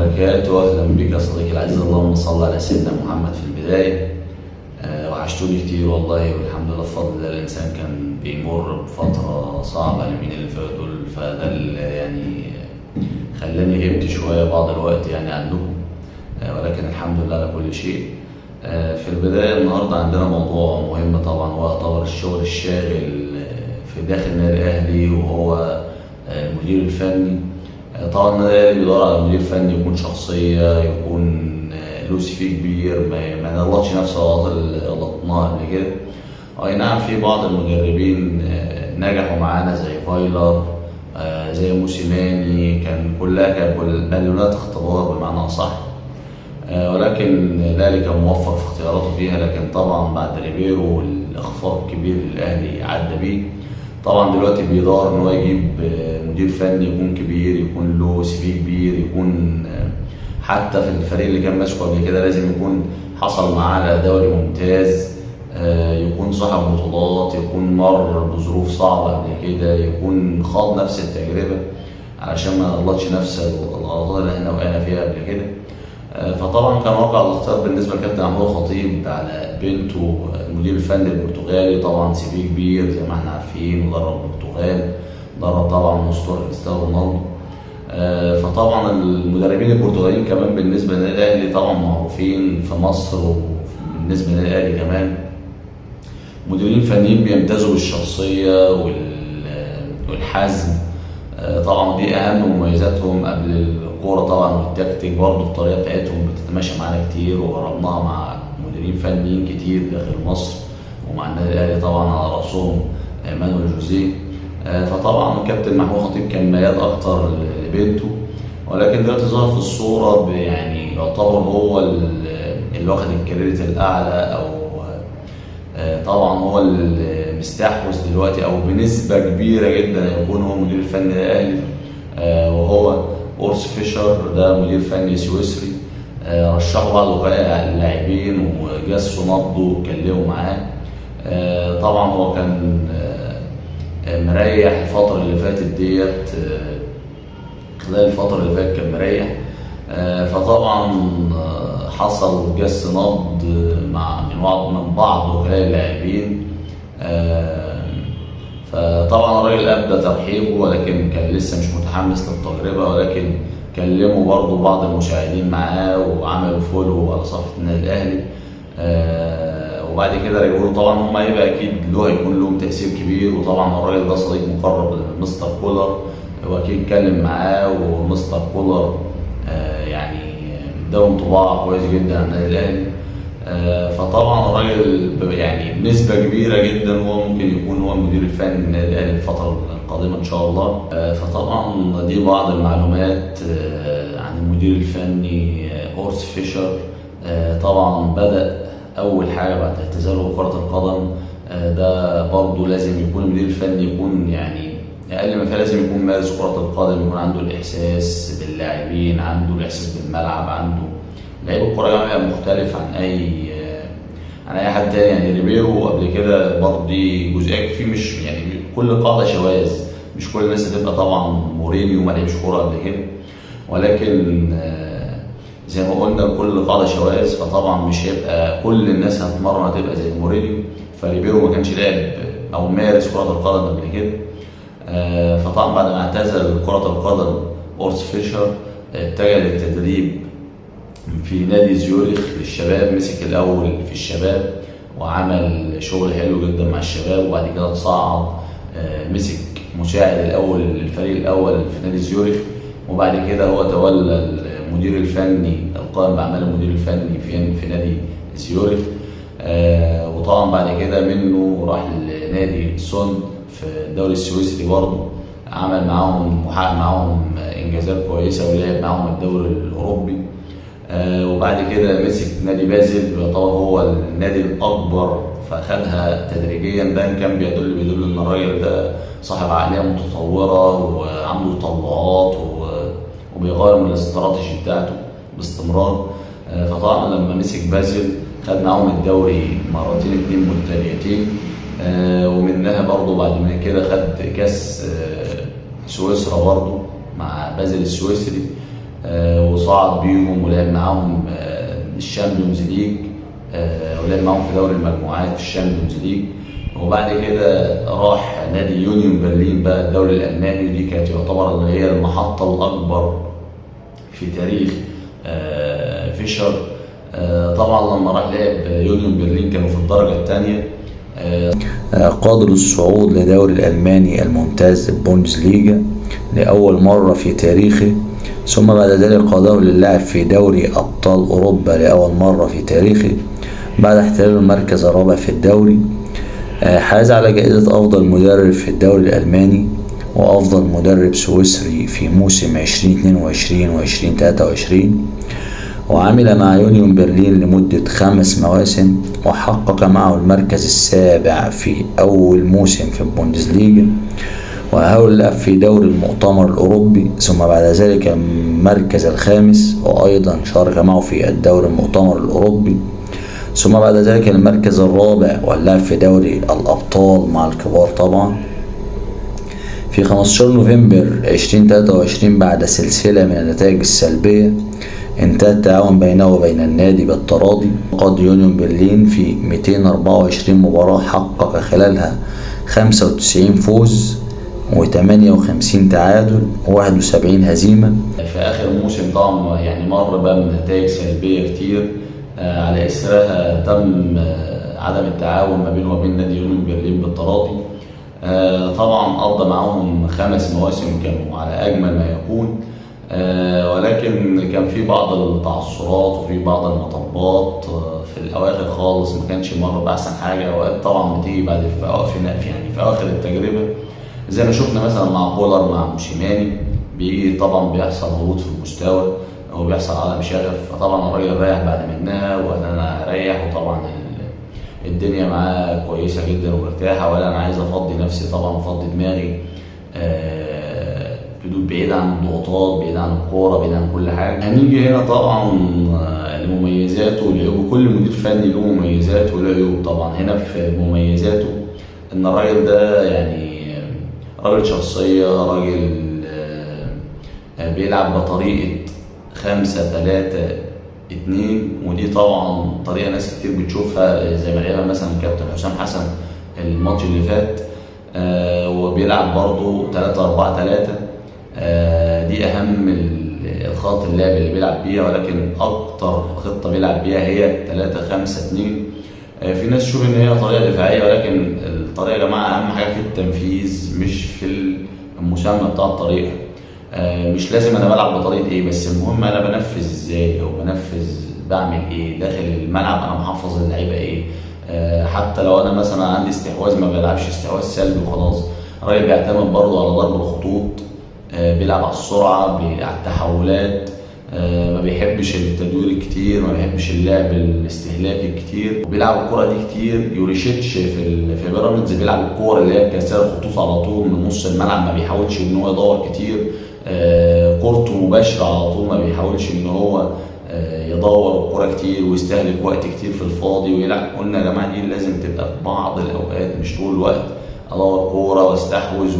وبركاته. أهلا بك يا صديقي العزيز، اللهم صل على سيدنا محمد في البداية. وحشتوني كتير والله، والحمد لله بفضل الله. الإنسان كان بيمر بفترة صعبة اليومين اللي فاتوا دول، فده اللي يعني خلاني غبت شوية بعض الوقت يعني عنكم، ولكن الحمد لله على كل شيء. في البداية النهاردة عندنا موضوع مهم طبعا، هو يعتبر الشغل الشاغل في داخل النادي الأهلي، وهو المدير الفني. طبعا النادي الأهلي بيدور على مدير فني يكون شخصية، يكون له سي في كبير، ما يغلطش نفسه غلط اللي غلطناه قبل كده. أي نعم، في بعض المدربين نجحوا معانا زي فايلر، زي موسيماني، كان كلها كانت بالونات اختبار بمعنى أصح، ولكن ذلك موفق في اختياراته فيها. لكن طبعا بعد ريبيرو والإخفاق الكبير اللي الأهلي عدى بيه، طبعا دلوقتي بيدور ان هو يجيب مدير فني يكون كبير، يكون له سي في كبير، يكون حتى في الفريق اللي كان ماسكه قبل كده لازم يكون حصل معاه على دوري ممتاز، يكون صاحب بطولات، يكون مر بظروف صعبه قبل كده، يكون خاض نفس التجربه علشان ما نغلطش نفس الغلطات اللي احنا وقعنا فيها قبل كده. فطبعا كان واقع الاختيار بالنسبه لكابتن محمود الخطيب على بنته المدير الفني البرتغالي. طبعا سي في كبير زي ما احنا عارفين، ودرب البرتغال، درب طبعا اسطوره كريستيانو رونالدو. فطبعا المدربين البرتغاليين كمان بالنسبه للنادي الاهلي طبعا معروفين في مصر، وبالنسبه للنادي الاهلي كمان مديرين فنيين بيمتازوا بالشخصيه والحزم. طبعا دي اهم مميزاتهم قبل الكوره طبعا، والتكتيك برضه الطريقه بتاعتهم بتتماشى معانا كتير، وجربناها مع مديرين فنيين كتير داخل مصر ومع النادي الاهلي طبعا على راسهم مانويل جوزيه. فطبعا الكابتن محمود خطيب كان ميال اكتر لبنته، ولكن دلوقتي ظهر في الصوره يعني يعتبر هو اللي واخد الكريدت الاعلى، او طبعا هو اللي مستحوذ دلوقتي او بنسبه كبيره جدا يكون هو مدير الفني للاهلي، وهو أورس فيشر، ده مدير فني سويسري. رشحوا بعض وكلاء اللاعبين وجسوا نبضه واتكلموا معاه. طبعا هو كان مريح الفترة اللي فاتت ديت، خلال الفترة اللي فاتت كان مريح. فطبعا حصل جس نبض من بعض وكلاء اللاعبين. فطبعا الراجل ابدى ترحيبه، ولكن كان لسه مش متحمس للتجربه، ولكن كلموا برضه بعض المساعدين معاه وعملوا فولو على صفحه النادي الاهلي. وبعد كده رجعوا طبعا هم هيبقى اكيد هيكون لهم تاثير كبير، وطبعا الراجل ده صديق مقرب لمستر كولر، هو اكيد اتكلم معاه، ومستر كولر يعني ده انطباع كويس جدا عن النادي الاهلي. فطبعا الراجل يعني بنسبه كبيره جدا هو ممكن يكون هو المدير الفني للنادي الاهلي الفتره القادمه ان شاء الله. فطبعا دي بعض المعلومات عن المدير الفني أورس فيشر. طبعا بدأ اول حاجه بعد اعتزاله كره القدم، ده برضه لازم يكون المدير الفني يكون يعني اقل ما فيها لازم يكون مارس كره القدم، يكون عنده الاحساس باللاعبين، عنده الاحساس بالملعب، عنده لعيب الكوره مختلف عن اي حد تاني. يعني ريبيرو قبل كده برضه دي جزئيه فيه، مش يعني كل قاعده شواذ، مش كل الناس هتبقى طبعا مورينيو ما لعبش كوره قبل كده، ولكن زي ما قلنا كل قاعده شواذ، فطبعا مش هيبقى كل الناس هتمرن هتبقى زي مورينيو. فريبيرو ما كانش لاعب او مارس كره القدم قبل كده. فطبعا بعد ما اعتزل كره القدم أورس فيشر اتجه للتدريب في نادي زيورخ للشباب، مسك الاول في الشباب وعمل شغل حلو جدا مع الشباب، وبعد كده تصعد مسك مساعد الاول للفريق الاول في نادي زيورخ، وبعد كده هو تولى المدير الفني القائم باعمال المدير الفني في نادي زيورخ. وطبعا بعد كده منه راح لنادي سون في الدوري السويسري، برضه عمل معاهم وحقق معاهم انجازات كويسه، ولعب معاهم الدوري الاوروبي. وبعد كده مسك نادي بازل، يعتبر هو النادي الاكبر، فاخدها تدريجيا. ده كان بيدل ان الراجل ده صاحب عقليه متطوره وعنده تطلعات وبيغير من الاستراتيجي بتاعته باستمرار. فطبعا لما مسك بازل خد معاهم الدوري مرتين 2 متتاليتين، ومنها برضه بعد ما كده خد كاس سويسرا برضه مع بازل السويسري. صعد بيهم ولعب معاهم الشامبيونز ليج، ولعب معاهم في دوري المجموعات في الشامبيونز ليج. وبعد كده راح نادي يونيون برلين بقى الدوري الألماني، ودي كانت يعتبر اللي هي المحطة الأكبر في تاريخ فيشر. طبعا لما راح لعب يونيون برلين كانوا في الدرجة الثانية، قادروا الصعود لدوري الألماني الممتاز البوندسليغا لأول مرة في تاريخه، ثم بعد ذلك قادروا للعب في دوري أبطال أوروبا لأول مرة في تاريخه بعد احتلال المركز الرابع في الدوري. حاز على جائزة أفضل مدرب في الدوري الألماني وأفضل مدرب سويسري في موسم 2022 و 2023، وعمل مع يونيون برلين لمدة 5 مواسم، وحقق معه المركز السابع في أول موسم في البوندسليغا، وأهل اللعب في دوري المؤتمر الأوروبي، ثم بعد ذلك المركز الخامس، وأيضا شارك معه في الدوري المؤتمر الأوروبي، ثم بعد ذلك المركز الرابع واللعب في دوري الأبطال مع الكبار طبعا. في 15 نوفمبر 2023 بعد سلسلة من النتائج السلبية انتهى التعاون بينه وبين النادي بالتراضي. قاد يونيون برلين في 224 مباراة حقق خلالها 95 فوز و58 تعادل و71 هزيمة. في آخر موسم طبعا يعني مر بقى من نتائج سلبية كتير، على إثرها تم عدم التعاون ما بينه وبين نادي يونيون برلين بالتراضي. طبعا قضى معاهم 5 مواسم كانوا على أجمل ما يكون، ولكن كان في بعض التعثرات وفي بعض المطبات في الأواخر خالص، ما كانش مر بأحسن حاجة. أوقات طبعا بتيجي بعد في أواخر التجربة زي ما شفنا مثلا مع كولر مع موسيماني، بيجي طبعا بيحصل هبوط في المستوى او بيحصل عدم شغف، فطبعا الراجل رايح بعد منها ولا انا هريح، وطبعا الدنيا معاه كويسه جدا ومرتاحه، ولا انا عايز افضي نفسي طبعا وافضي دماغي بعيد عن الضغوطات، بعيد عن الكوره، بعيد عن كل حاجه. هنيجي هنا طبعا لمميزاته ولعيوبه. كل مدير فني له مميزات وله عيوب. طبعا هنا في مميزاته ان الراجل ده يعني راجل شخصيه، راجل بيلعب بطريقه 5-3-2، ودي طبعا طريقه ناس كتير بتشوفها زي ما لعبها مثلا كابتن حسام حسن الماتش اللي فات. وبيلعب برضه 3-4-3، دي اهم الخط اللعب اللي بيلعب بيها، ولكن اكتر خطه بيلعب بيها هي 3-5-2. في ناس تشوف ان هي طريقه دفاعيه، ولكن الطريقه يا جماعه اهم حاجه في التنفيذ مش في المسمى بتاع الطريقه. مش لازم انا بلعب بطريقه ايه، بس المهم انا بنفذ ازاي، او بعمل ايه داخل الملعب، انا محفظ اللعيبه ايه. حتى لو انا مثلا عندي استحواذ ما بلعبش استحواذ سلبي وخلاص. الراجل بيعتمد برضه على ضرب الخطوط، بيلعب على السرعه، على التحولات، ما بيحبش التدوير الكتير، ما بيحبش اللعب الاستهلاكي الكتير، وبيلعب الكرة دي كتير. يوريشيتش في بيراميدز بيلعب الكرة اللي هي كسر الخطوط على طول من نص الملعب، ما بيحاولش ان هو يدور كتير، كورته مباشرة على طول، ما بيحاولش ان هو يدور الكرة كتير ويستهلك وقت كتير في الفاضي ويلعب. قلنا يا جماعة دي لازم تبقى في بعض الاوقات، مش طول الوقت ادور كورة واستحوذ.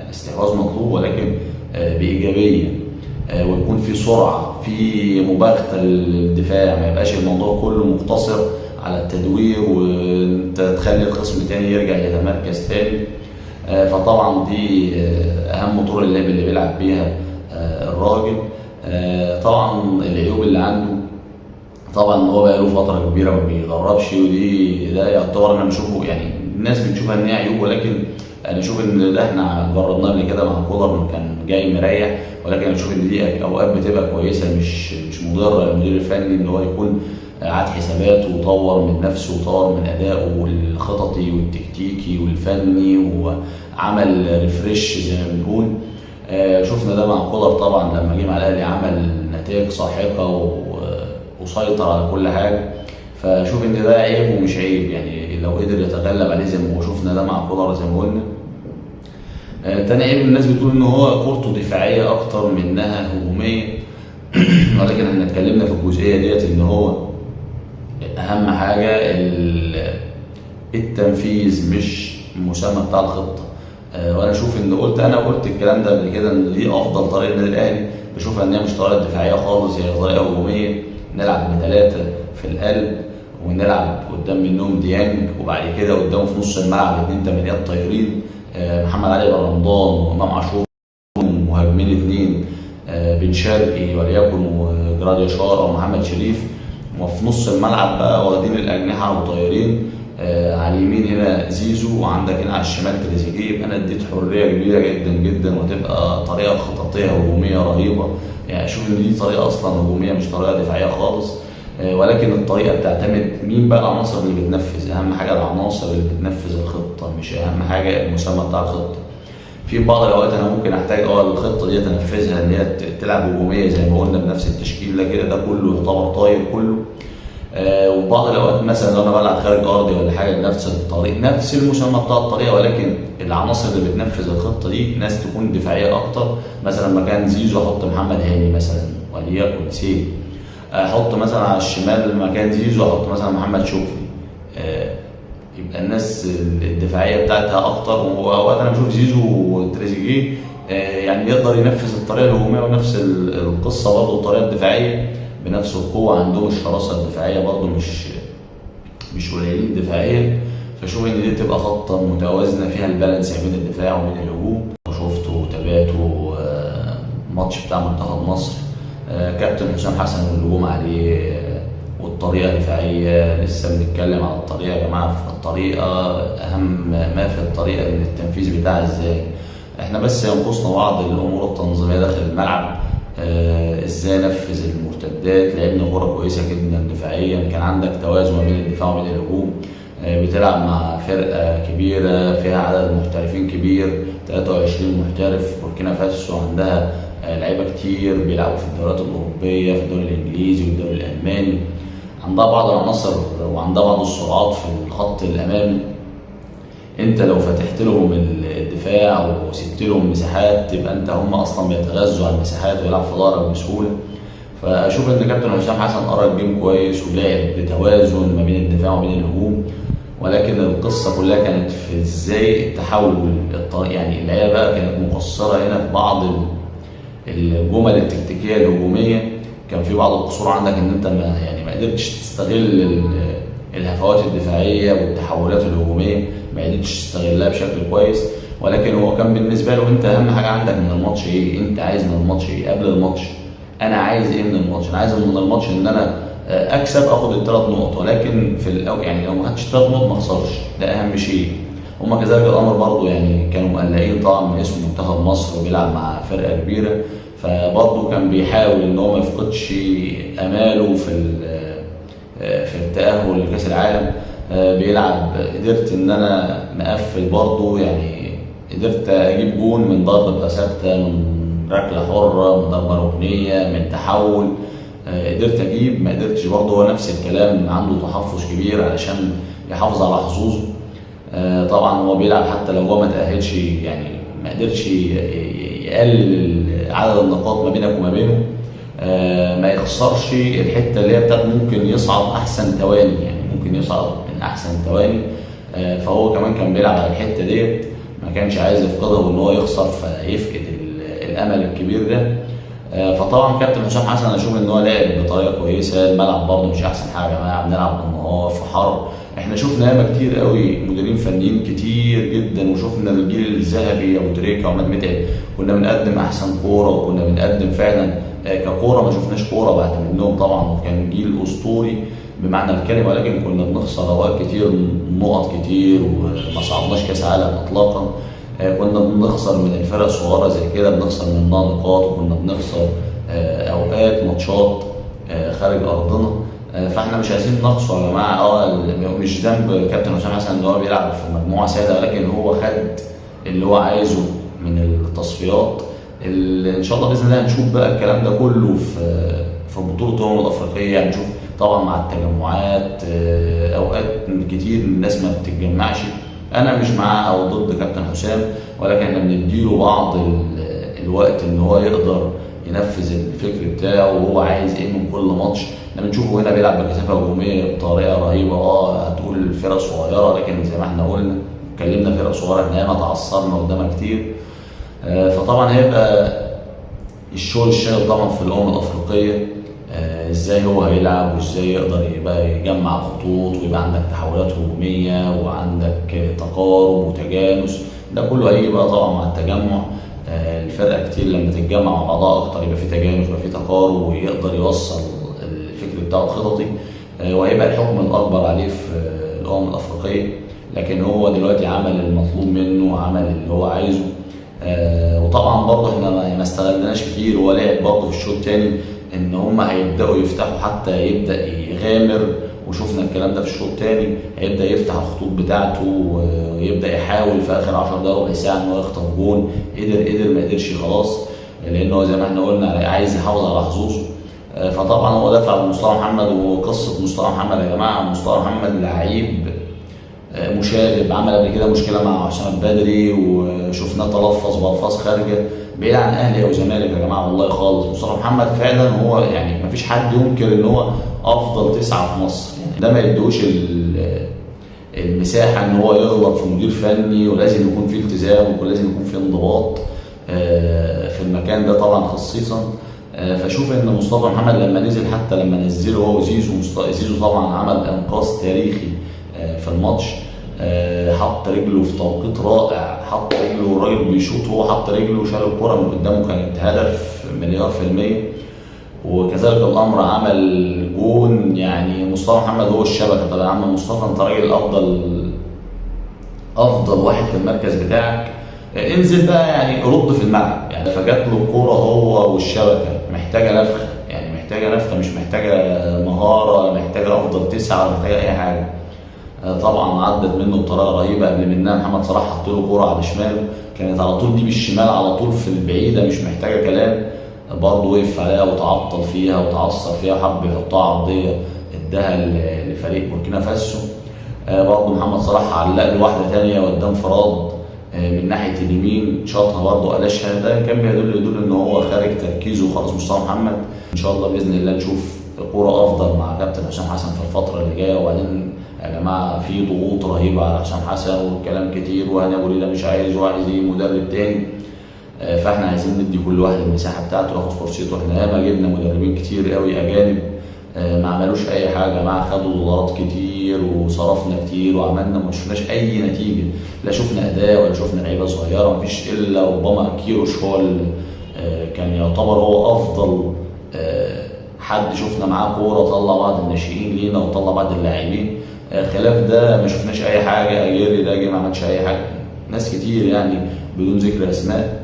استحواذ مطلوب ولكن بايجابية، ويكون في سرعه، في مباغته للدفاع، ما يبقاش الموضوع كله مقتصر على التدوير وانت تخلي الخصم تاني يرجع يتمركز تاني. فطبعا دي اهم طرق اللعب اللي بيلعب بيها الراجل. طبعا العيوب اللي عنده طبعا هو بقى له فتره كبيره ما بيدربش، ده يعتبر انا بشوفه، يعني الناس بتشوفها ان هي عيوب، ولكن انا اشوف ان ده احنا جربناه قبل كده مع كولر كان جاي مريح، ولكن انا اشوف ان دي اوقات بتبقى كويسه، مش مضره للمدير الفني ان هو يكون عاد حساباته وطور من نفسه وطور من ادائه الخططي والتكتيكي والفني، وعمل ريفريش زي ما بنقول. شفنا ده مع كولر طبعا لما جه مع الاهلي عمل نتائج ساحقه وسيطر على كل حاجه. فشوف ان ده عيب ومش عيب، يعني لو قدر يتغلب عليه زي ما شفنا ده مع كولر زي ما قلنا. تاني عيب الناس بتقول ان هو كورته دفاعيه اكتر منها هجوميه، ولكن احنا اتكلمنا في الجزئيه ديت ان هو اهم حاجه التنفيذ مش المسمى بتاع الخطه. وانا اشوف ان قلت الكلام ده قبل كده ان دي افضل طريقه للنادي الاهلي بشوفها ان هي مش طريقه دفاعيه خالص، هي طريقه هجوميه. نلعب بثلاثه في القلب، ونلعب قدام منهم ديانج، وبعد كده قدام في نص الملعب اتنين تمانيات طايرين، محمد علي بن رمضان وامام عاشور، مهاجمين اتنين، بن شرقي وليكن وجراد يشار او محمد شريف، وفي نص الملعب بقى واخدين الاجنحه وطايرين. على اليمين هنا زيزو، وعندك هنا على الشمال تريزيجيه. يبقى انا اديت حريه كبيره جدا جدا، وتبقى طريقه خططيه هجوميه رهيبه. يعني اشوف ان دي طريقه اصلا هجوميه مش طريقه دفاعيه خالص. ولكن الطريقه بتعتمد مين بقى العناصر اللي بتنفذ. اهم حاجه العناصر اللي بتنفذ الخطه، مش اهم حاجه المسمى بتاع الخطه. في بعض الاوقات انا ممكن احتاج الخطه دي تنفذها ان هي تلعب هجوميه زي ما قلنا بنفس التشكيل ده كده، ده كله يعتبر طاير كله. وبعض الاوقات مثلا لو انا بلعب خارج ارضي ولا حاجه، نفس الطريق نفس المسمى بتاع الطريقه، ولكن العناصر اللي بتنفذ الخطه دي ناس تكون دفاعيه اكتر. مثلا مكان زيزو احط محمد هاني مثلا وليكن سي، احط مثلا على الشمال مكان زيزو احط مثلا محمد شكري. يبقى الناس الدفاعيه بتاعتها اكتر. واوقات انا بشوف زيزو وتريزيجيه يعني يقدر ينفذ الطريقه الهجوميه ونفس القصه برضه الطريقه الدفاعيه بنفس القوه. عندهم الشراسه الدفاعيه برضه مش قليلين دفاعيا. فشوف ان دي تبقى خطه متوازنه فيها البالانس بين الدفاع وبين الهجوم. وشفته وتابعته ماتش بتاع منتخب مصر، كابتن حسام حسن والهجوم عليه والطريقه الدفاعيه. لسه بنتكلم على الطريقه يا جماعه. في الطريقه اهم ما في الطريقه ان التنفيذ بتاعها ازاي. احنا بس ينقصنا بعض الامور التنظيميه داخل الملعب. ازاي نفذ المرتدات. لعبنا كوره كويسه جدا دفاعيا، كان عندك توازن ما بين الدفاع وبين الهجوم. بتلعب مع فرقه كبيره فيها عدد محترفين كبير، 23 محترف. بوركينا فاسو عندها لعيبه كتير بيلعبوا في الدوريات الاوروبيه، في الدوري الانجليزي والدوري الالماني. عندها بعض العناصر وعندها بعض السرعات في الخط الامامي. انت لو فتحت لهم الدفاع وسبت لهم مساحات، تبقى انت هم اصلا بيتغذوا على المساحات ويلعب في ظهرك بسهوله. فاشوف ان كابتن حسام حسن قرا الجيم كويس ولعب بتوازن ما بين الدفاع وبين الهجوم. ولكن القصه كلها كانت في ازاي التحول الطريق. يعني اللعيبه بقى كانت مقصره هنا في بعض الجمل التكتيكيه الهجوميه. كان في بعض القصور عندك ان انت ما قدرتش تستغل الهفوات الدفاعيه والتحولات الهجوميه، ما قدرتش تستغلها بشكل كويس. ولكن هو كان بالنسبه له انت اهم حاجه عندك من الماتش ايه؟ انت عايز من الماتش ايه؟ قبل الماتش انا عايز ايه من الماتش؟ انا عايز من الماتش ان انا اكسب اخد الثلاث نقط. ولكن في يعني لو ما خدتش ثلاث نقط ما اخسرش، ده اهم شيء. هما كذلك الامر برضه يعني كانوا مقلقين طبعا من اسم منتخب مصر وبيلعب مع فرقه كبيره. فبرضه كان بيحاول ان هو ما يفقدش اماله في التاهل لكاس العالم. بيلعب. قدرت ان انا مقفل برضه، يعني قدرت اجيب جون من ضربه ثابته، من ركله حره، من ضربه ركنيه، من تحول. قدرت اجيب. ما قدرتش برضه هو نفس الكلام، عنده تحفظ كبير علشان يحافظ على حظوظه. طبعا هو بيلعب حتى لو هو ما تاهلش، يعني ما قدرش يقلل عدد النقاط ما بينك وما بينه. ما يخسرش الحته اللي هي بتاعت ممكن يصعد احسن ثواني، يعني ممكن يصعد من احسن ثواني. فهو كمان كان بيلعب على الحته ديت، ما كانش عايز يفقدها وان هو يخسر فيفقد الامل الكبير ده. فطبعا كابتن حسام حسن اشوف ان هو لعب بطريقه كويسه. الملعب برضه مش احسن حاجه يا جماعه، بنلعب بالنهار في حر. احنا شفنا ياما كتير قوي مديرين فنيين كتير جدا، وشفنا الجيل الذهبي ابو تريكه وعماد متعب، كنا بنقدم احسن كوره، وكنا بنقدم فعلا ككوره ما شفناش كوره بعد منهم طبعا. وكان جيل اسطوري بمعنى الكلمه، ولكن كنا بنخسر اوقات كتير، نقط كتير، وما صعدناش كاس عالم اطلاقا. كنا بنخسر من الفرق الصغيره زي كده، بنخسر منها نقاط، وكنا بنخسر اوقات ماتشات خارج ارضنا. فاحنا مش عايزين نقصه يا جماعه. مش ذنب كابتن حسام حسن ان هو بيلعب في مجموعه ساده، ولكن هو خد اللي هو عايزه من التصفيات. ان شاء الله باذن الله هنشوف بقى الكلام ده كله في بطوله الامم الافريقيه. هنشوف طبعا مع التجمعات اوقات كتير الناس ما بتتجمعش. انا مش معاه او ضد كابتن حسام، ولكن احنا بنديله بعض الوقت ان هو يقدر ينفذ الفكر بتاعه وهو عايز ايه من كل ماتش. احنا بنشوفه هنا بيلعب بكثافه هجوميه بطريقه رهيبه. هتقول فرق صغيره، لكن زي ما احنا قلنا اتكلمنا فرق صغيره، احنا ياما تعثرنا قدامها كتير. فطبعا هيبقى الشغل الشاغل طبعا في الافريقيه، ازاي هو هيلعب وازاي يقدر يبقى يجمع الخطوط ويبقى عندك تحولات هجوميه وعندك تقارب وتجانس. ده كله هيجي بقى طبعا مع التجمع. الفرقه كتير لما تتجمع مع بعضها اكتر يبقى في تجانس ويبقى في تقارب ويقدر يوصل الفكر بتاعه الخططي، وهيبقى الحكم الاكبر عليه في الافريقيه. لكن هو دلوقتي عمل المطلوب منه وعمل اللي هو عايزه. وطبعا برضه احنا ما استغلناش كتير. هو لعب برضه في الشوط الثاني ان هم هيبداوا يفتحوا حتى يبدا يغامر، وشفنا الكلام ده في الشوط الثاني. هيبدا يفتح الخطوط بتاعته ويبدا يحاول في اخر 10 دقائق ربع ساعه ان هو يخطف جون. قدر ما قدرش خلاص، لانه زي ما احنا قلنا عايز يحافظ على حظوظه. فطبعا هو دفع بمصطفى محمد. وقصه مصطفى محمد يا جماعه، مصطفى محمد لعيب مشاغب. عمل قبل كده مشكله مع حسام البدري وشفناه تلفظ بالفاظ خارجه، بعيد عن اهلي او زمالك يا جماعه والله خالص. مصطفى محمد فعلا هو يعني مفيش حد ينكر ان هو افضل 9 في مصر. يعني ده ما يدوش المساحه ان هو يغلط في مدير فني، ولازم يكون في التزام ولازم يكون في انضباط في المكان ده طبعا خصيصا. فشوف ان مصطفى محمد لما نزل، حتى لما نزله هو وزيزو، زيزو طبعا عمل انقاذ تاريخي في الماتش. حط رجله في توقيت رائع، حط رجله الراجل بيشوط هو حط رجله وشال الكرة من قدامه، كانت هدف 100%. وكذلك الامر عمل جون. يعني مصطفى محمد هو الشبكه. طب يا عم مصطفى انت راجل افضل واحد في المركز بتاعك، انزل بقى يعني رد في الملعب. يعني فجات له الكوره هو والشبكه، محتاجه نفخه. يعني محتاجه نفخه، مش محتاجه مهاره ولا محتاجه افضل 9 ولا محتاجه اي حاجه. طبعا عدت منه بطريقه رهيبه. قبل منها محمد صلاح حط له كوره على شماله، كانت على طول دي بالشمال على طول في البعيده، مش محتاجه كلام. برضه وقف عليها وتعطل فيها وتعثر فيها وحب يحطها عرضيه اداها لفريق بوركينا فاسو. برضه محمد صلاح علق له واحده ثانيه قدام انفراد من ناحيه اليمين، شاطها برضه قلشها. ده كان يدل ان هو خارج تركيزه خالص مصطفى محمد. ان شاء الله باذن الله نشوف كوره افضل مع كابتن حسام حسن في الفتره اللي جايه. وبعدين يا جماعه في ضغوط رهيبه على حسام حسن والكلام كتير، وهاني ابو ريده مش عايز وعايز مدرب تاني. فاحنا عايزين ندي كل واحد المساحه بتاعته ياخد فرصته. احنا ياما جبنا مدربين كتير قوي اجانب ما عملوش اي حاجه يا جماعه، خدوا دولارات كتير وصرفنا كتير وعملنا ما شفناش اي نتيجه. لا شفنا اداء ولا شفنا لعيبه صغيره، ما فيش الا ربما كيروش هو كان يعتبر هو افضل حد شفنا معاه كوره، طلع بعض الناشئين لينا وطلع بعض اللاعبين. خلاف ده ما شفناش اي حاجه. اجيري ده جه ما عملش اي حاجه. ناس كتير يعني بدون ذكر اسماء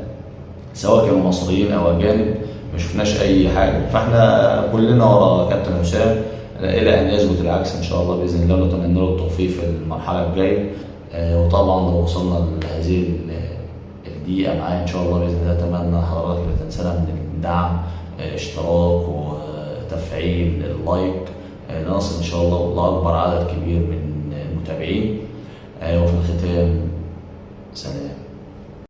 سواء كانوا مصريين او اجانب ما شفناش اي حاجه. فاحنا كلنا ورا كابتن حسام الى ان يثبت العكس ان شاء الله باذن الله، ونتمنى له التوفيق في المرحله الجايه. وطبعا لو وصلنا لهذه الدقيقه معاه ان شاء الله باذن الله، اتمنى حضرتك لا تنسانا من الدعم، اشتراك وتفعيل اللايك، نصل ان شاء الله لاكبر عدد كبير من المتابعين. وفي الختام سلام.